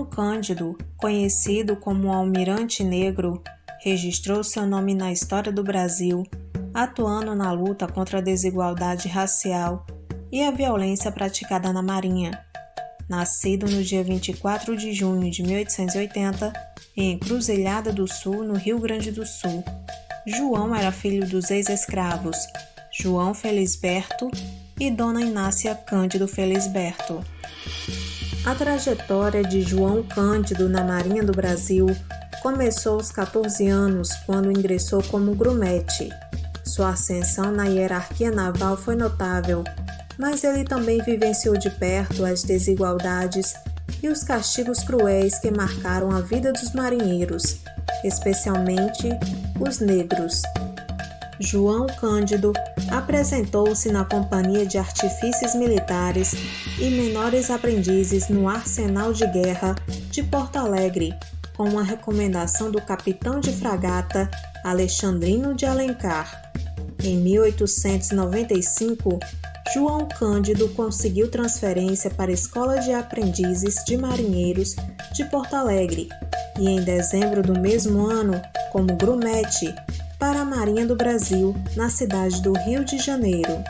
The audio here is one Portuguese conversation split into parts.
João Cândido, conhecido como o Almirante Negro, registrou seu nome na história do Brasil, atuando na luta contra a desigualdade racial e a violência praticada na Marinha. Nascido no dia 24 de junho de 1880, em Encruzilhada do Sul, no Rio Grande do Sul, João era filho dos ex-escravos João Felisberto e Dona Inácia Cândido Felisberto. A trajetória de João Cândido na Marinha do Brasil começou aos 14 anos, quando ingressou como grumete. Sua ascensão na hierarquia naval foi notável, mas ele também vivenciou de perto as desigualdades e os castigos cruéis que marcaram a vida dos marinheiros, especialmente os negros. João Cândido apresentou-se na Companhia de Artifícios Militares e Menores Aprendizes no Arsenal de Guerra de Porto Alegre, com uma recomendação do capitão de fragata Alexandrino de Alencar. Em 1895, João Cândido conseguiu transferência para a Escola de Aprendizes de Marinheiros de Porto Alegre e, em dezembro do mesmo ano, como grumete, para a Marinha do Brasil, na cidade do Rio de Janeiro.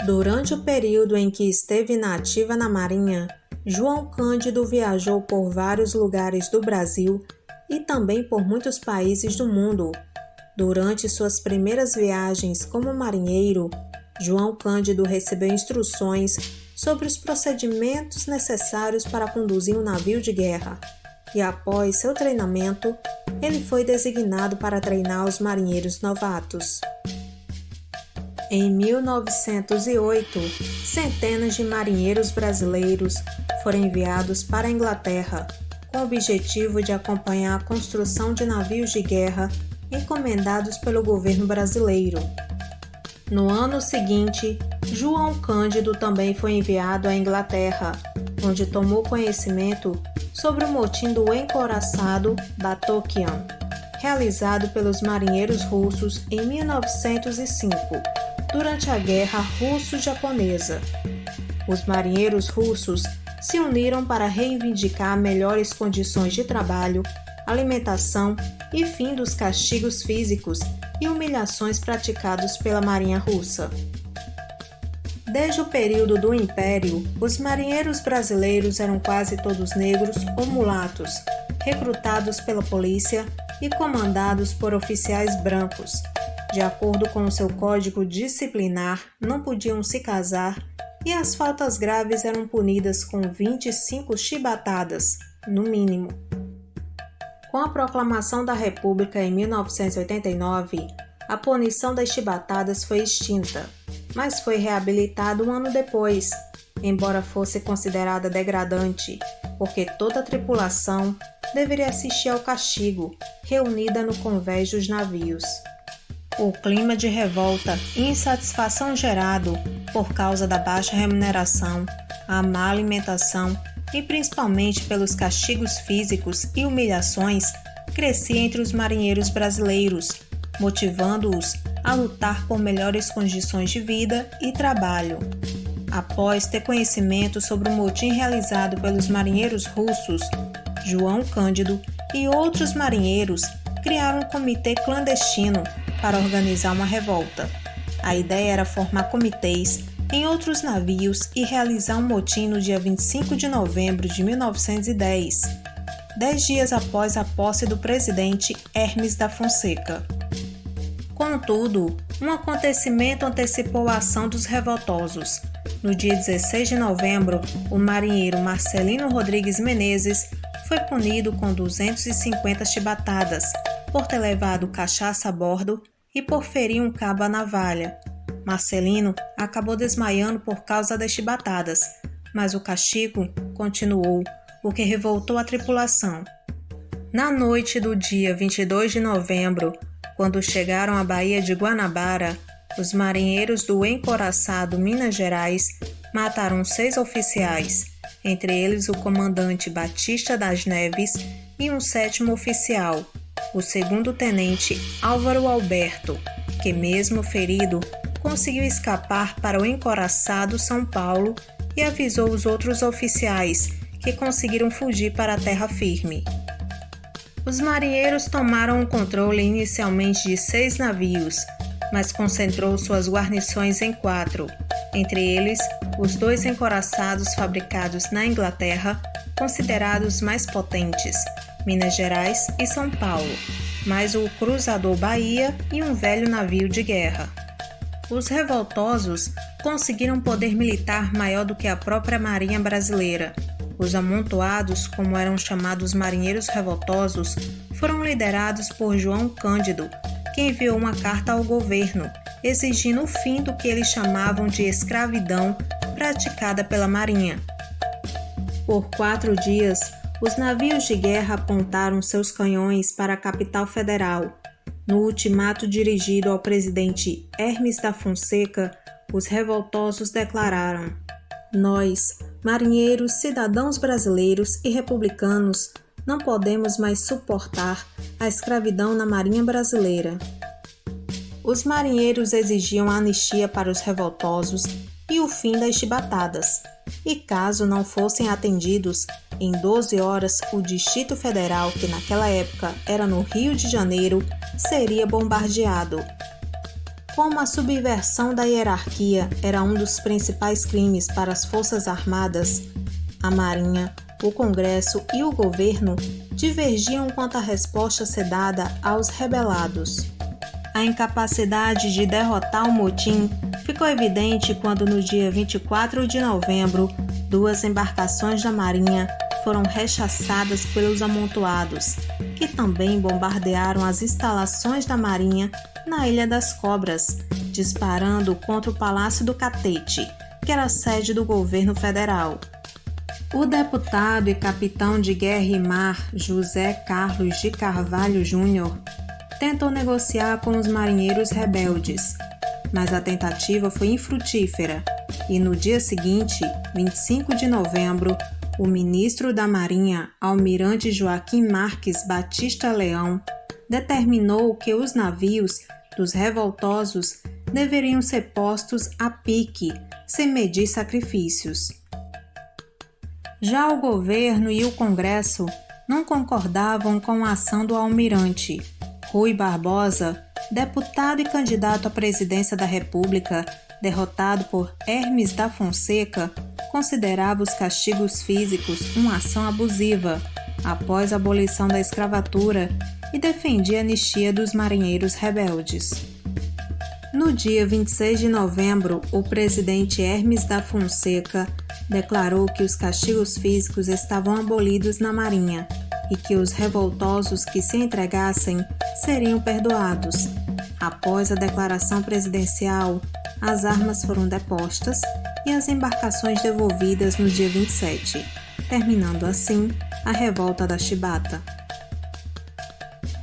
Durante o período em que esteve na ativa na Marinha, João Cândido viajou por vários lugares do Brasil e também por muitos países do mundo. Durante suas primeiras viagens como marinheiro, João Cândido recebeu instruções sobre os procedimentos necessários para conduzir um navio de guerra, e após seu treinamento, ele foi designado para treinar os marinheiros novatos. Em 1908, centenas de marinheiros brasileiros foram enviados para a Inglaterra, com o objetivo de acompanhar a construção de navios de guerra encomendados pelo governo brasileiro. No ano seguinte, João Cândido também foi enviado à Inglaterra, onde tomou conhecimento sobre o motim do encouraçado Batokian, realizado pelos marinheiros russos em 1905, durante a Guerra Russo-Japonesa. Os marinheiros russos se uniram para reivindicar melhores condições de trabalho, alimentação e fim dos castigos físicos e humilhações praticados pela Marinha Russa. Desde o período do Império, os marinheiros brasileiros eram quase todos negros ou mulatos, recrutados pela polícia e comandados por oficiais brancos. De acordo com o seu código disciplinar, não podiam se casar e as faltas graves eram punidas com 25 chibatadas, no mínimo. Com a proclamação da República em 1989, a punição das chibatadas foi extinta, mas foi reabilitada um ano depois, embora fosse considerada degradante, porque toda a tripulação deveria assistir ao castigo, reunida no convés dos navios. O clima de revolta e insatisfação gerado por causa da baixa remuneração, a má alimentação e principalmente pelos castigos físicos e humilhações crescia entre os marinheiros brasileiros, motivando-os a lutar por melhores condições de vida e trabalho. Após ter conhecimento sobre o motim realizado pelos marinheiros russos, João Cândido e outros marinheiros criaram um comitê clandestino para organizar uma revolta. A ideia era formar comitês em outros navios e realizar um motim no dia 25 de novembro de 1910, 10 dias após a posse do presidente Hermes da Fonseca. Contudo, um acontecimento antecipou a ação dos revoltosos. No dia 16 de novembro, o marinheiro Marcelino Rodrigues Menezes foi punido com 250 chibatadas por ter levado cachaça a bordo e por ferir um cabo à navalha. Marcelino acabou desmaiando por causa das chibatadas, mas o castigo continuou, o que revoltou a tripulação. Na noite do dia 22 de novembro, quando chegaram à Baía de Guanabara, os marinheiros do encouraçado Minas Gerais mataram 6 oficiais, entre eles o comandante Batista das Neves e um 7º oficial, o 2º tenente Álvaro Alberto, que mesmo ferido, conseguiu escapar para o encouraçado São Paulo e avisou os outros oficiais que conseguiram fugir para a terra firme. Os marinheiros tomaram o controle inicialmente de 6 navios, mas concentrou suas guarnições em 4, entre eles os 2 encoraçados fabricados na Inglaterra, considerados mais potentes, Minas Gerais e São Paulo, mais o cruzador Bahia e um velho navio de guerra. Os revoltosos conseguiram poder militar maior do que a própria Marinha brasileira. Os amontoados, como eram chamados marinheiros revoltosos, foram liderados por João Cândido, que enviou uma carta ao governo, exigindo o fim do que eles chamavam de escravidão praticada pela Marinha. Por 4 dias, os navios de guerra apontaram seus canhões para a capital federal. No ultimato dirigido ao presidente Hermes da Fonseca, os revoltosos declararam: "Nós, marinheiros, cidadãos brasileiros e republicanos, não podemos mais suportar a escravidão na Marinha brasileira." Os marinheiros exigiam anistia para os revoltosos e o fim das chibatadas, e caso não fossem atendidos, em 12 horas o Distrito Federal, que naquela época era no Rio de Janeiro, seria bombardeado. Como a subversão da hierarquia era um dos principais crimes para as Forças Armadas, a Marinha, o Congresso e o governo divergiam quanto à resposta a ser dada aos rebelados. A incapacidade de derrotar o motim ficou evidente quando, no dia 24 de novembro, 2 embarcações da Marinha foram rechaçadas pelos amontoados, que também bombardearam as instalações da Marinha na Ilha das Cobras, disparando contra o Palácio do Catete, que era a sede do governo federal. O deputado e capitão de guerra e mar José Carlos de Carvalho Júnior tentou negociar com os marinheiros rebeldes, mas a tentativa foi infrutífera e no dia seguinte, 25 de novembro, o ministro da Marinha, almirante Joaquim Marques Batista Leão, determinou que os navios dos revoltosos deveriam ser postos a pique, sem medir sacrifícios. Já o governo e o Congresso não concordavam com a ação do almirante. Rui Barbosa, deputado e candidato à presidência da República, derrotado por Hermes da Fonseca, considerava os castigos físicos uma ação abusiva após a abolição da escravatura e defendia a anistia dos marinheiros rebeldes. No dia 26 de novembro, o presidente Hermes da Fonseca declarou que os castigos físicos estavam abolidos na Marinha e que os revoltosos que se entregassem seriam perdoados. Após a declaração presidencial, as armas foram depostas e as embarcações devolvidas no dia 27, terminando assim a revolta da chibata.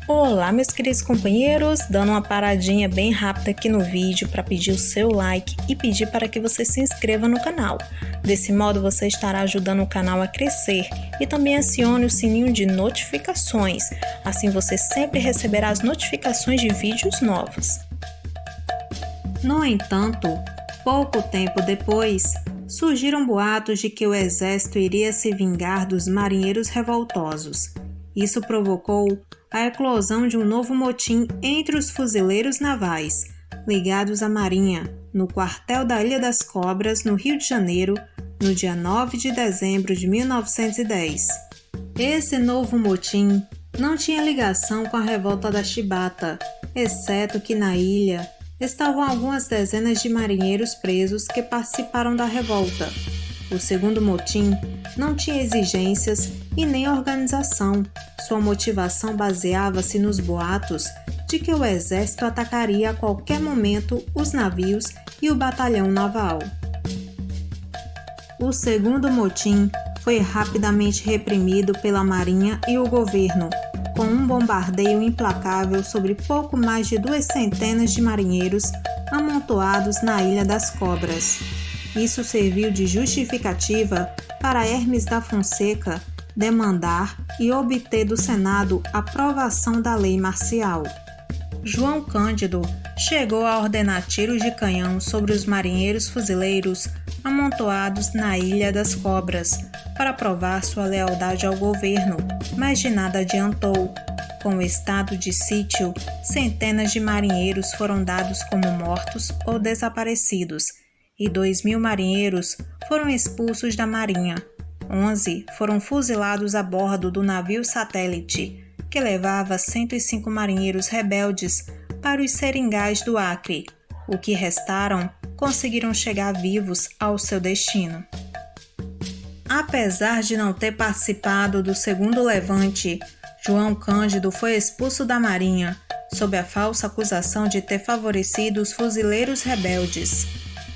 Olá, meus queridos companheiros, dando uma paradinha bem rápida aqui no vídeo para pedir o seu like e pedir para que você se inscreva no canal. Desse modo você estará ajudando o canal a crescer e também acione o sininho de notificações, assim você sempre receberá as notificações de vídeos novos. No entanto, pouco tempo depois, surgiram boatos de que o exército iria se vingar dos marinheiros revoltosos. Isso provocou a eclosão de um novo motim entre os fuzileiros navais, ligados à Marinha, no quartel da Ilha das Cobras, no Rio de Janeiro, no dia 9 de dezembro de 1910. Esse novo motim não tinha ligação com a revolta da chibata, exceto que na ilha estavam algumas dezenas de marinheiros presos que participaram da revolta. O segundo motim não tinha exigências e nem organização. Sua motivação baseava-se nos boatos de que o exército atacaria a qualquer momento os navios e o batalhão naval. O segundo motim foi rapidamente reprimido pela Marinha e o governo, com um bombardeio implacável sobre pouco mais de 200 de marinheiros amontoados na Ilha das Cobras. Isso serviu de justificativa para Hermes da Fonseca demandar e obter do Senado a aprovação da lei marcial. João Cândido chegou a ordenar tiros de canhão sobre os marinheiros fuzileiros amontoados na Ilha das Cobras, para provar sua lealdade ao governo, mas de nada adiantou. Com o estado de sítio, centenas de marinheiros foram dados como mortos ou desaparecidos, e 2.000 marinheiros foram expulsos da marinha. 11 foram fuzilados a bordo do navio satélite, que levava 105 marinheiros rebeldes para os seringais do Acre. O que restaram conseguiram chegar vivos ao seu destino. Apesar de não ter participado do segundo levante, João Cândido foi expulso da Marinha, sob a falsa acusação de ter favorecido os fuzileiros rebeldes.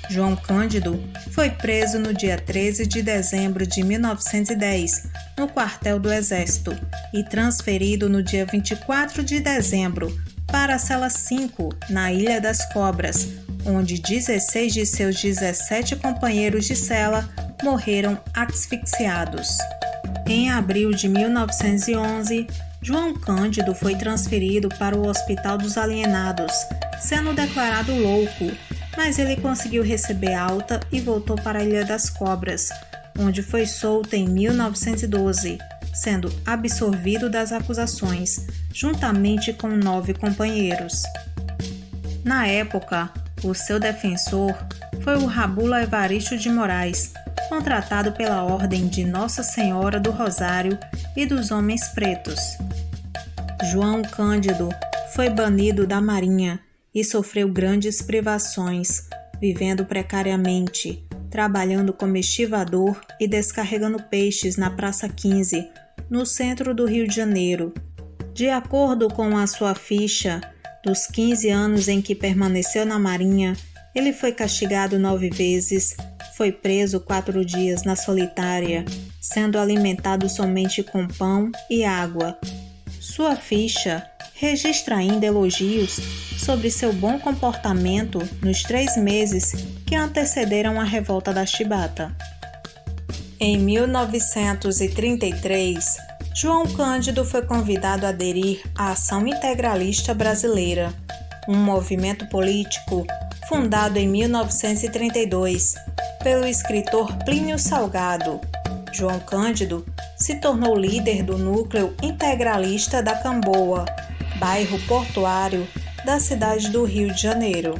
João Cândido foi preso no dia 13 de dezembro de 1910, no quartel do Exército, e transferido no dia 24 de dezembro para a cela 5, na Ilha das Cobras, onde 16 de seus 17 companheiros de cela morreram asfixiados. Em abril de 1911, João Cândido foi transferido para o Hospital dos Alienados, sendo declarado louco, mas ele conseguiu receber alta e voltou para a Ilha das Cobras, onde foi solto em 1912, sendo absolvido das acusações, juntamente com 9 companheiros. Na época, o seu defensor foi o Rabula Evaristo de Moraes, contratado pela Ordem de Nossa Senhora do Rosário e dos Homens Pretos. João Cândido foi banido da Marinha e sofreu grandes privações, vivendo precariamente, trabalhando como estivador e descarregando peixes na Praça 15, no centro do Rio de Janeiro. De acordo com a sua ficha, dos 15 anos em que permaneceu na Marinha, ele foi castigado 9 vezes, foi preso 4 dias na solitária, sendo alimentado somente com pão e água. Sua ficha registra ainda elogios sobre seu bom comportamento nos 3 meses que antecederam a revolta da Chibata. Em 1933, João Cândido foi convidado a aderir à Ação Integralista Brasileira, um movimento político fundado em 1932 pelo escritor Plínio Salgado. João Cândido se tornou líder do núcleo integralista da Camboa, bairro portuário da cidade do Rio de Janeiro.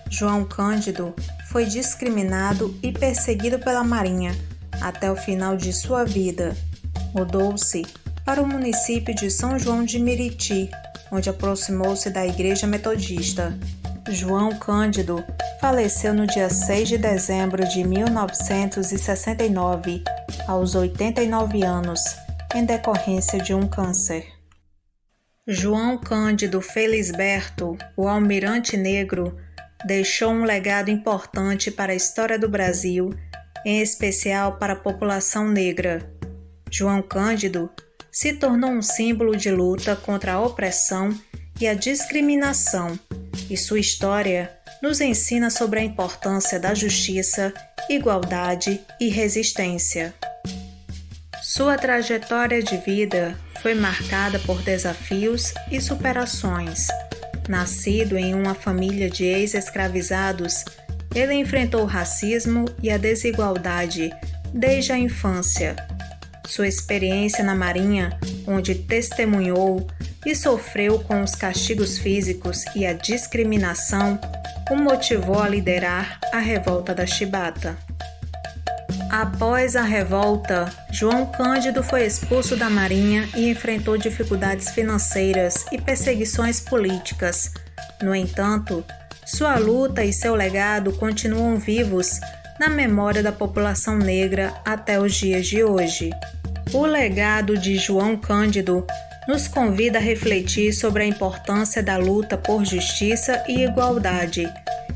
João Cândido foi discriminado e perseguido pela Marinha até o final de sua vida. Mudou-se para o município de São João de Meriti, onde aproximou-se da Igreja Metodista. João Cândido faleceu no dia 6 de dezembro de 1969, aos 89 anos, em decorrência de um câncer. João Cândido Felisberto, o Almirante Negro, deixou um legado importante para a história do Brasil, em especial para a população negra. João Cândido se tornou um símbolo de luta contra a opressão e a discriminação, e sua história nos ensina sobre a importância da justiça, igualdade e resistência. Sua trajetória de vida foi marcada por desafios e superações. Nascido em uma família de ex-escravizados, ele enfrentou o racismo e a desigualdade desde a infância. Sua experiência na Marinha, onde testemunhou e sofreu com os castigos físicos e a discriminação, o motivou a liderar a revolta da Chibata. Após a revolta, João Cândido foi expulso da Marinha e enfrentou dificuldades financeiras e perseguições políticas. No entanto, sua luta e seu legado continuam vivos na memória da população negra até os dias de hoje. O legado de João Cândido nos convida a refletir sobre a importância da luta por justiça e igualdade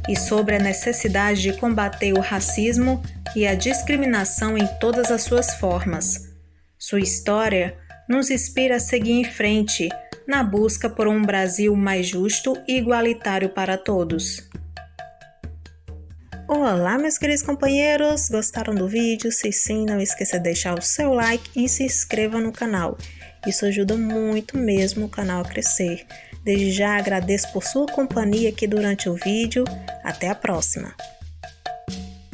e sobre a necessidade de combater o racismo e a discriminação em todas as suas formas. Sua história nos inspira a seguir em frente na busca por um Brasil mais justo e igualitário para todos. Olá, meus queridos companheiros! Gostaram do vídeo? Se sim, não esqueça de deixar o seu like e se inscreva no canal. Isso ajuda muito mesmo o canal a crescer. Desde já agradeço por sua companhia aqui durante o vídeo. Até a próxima!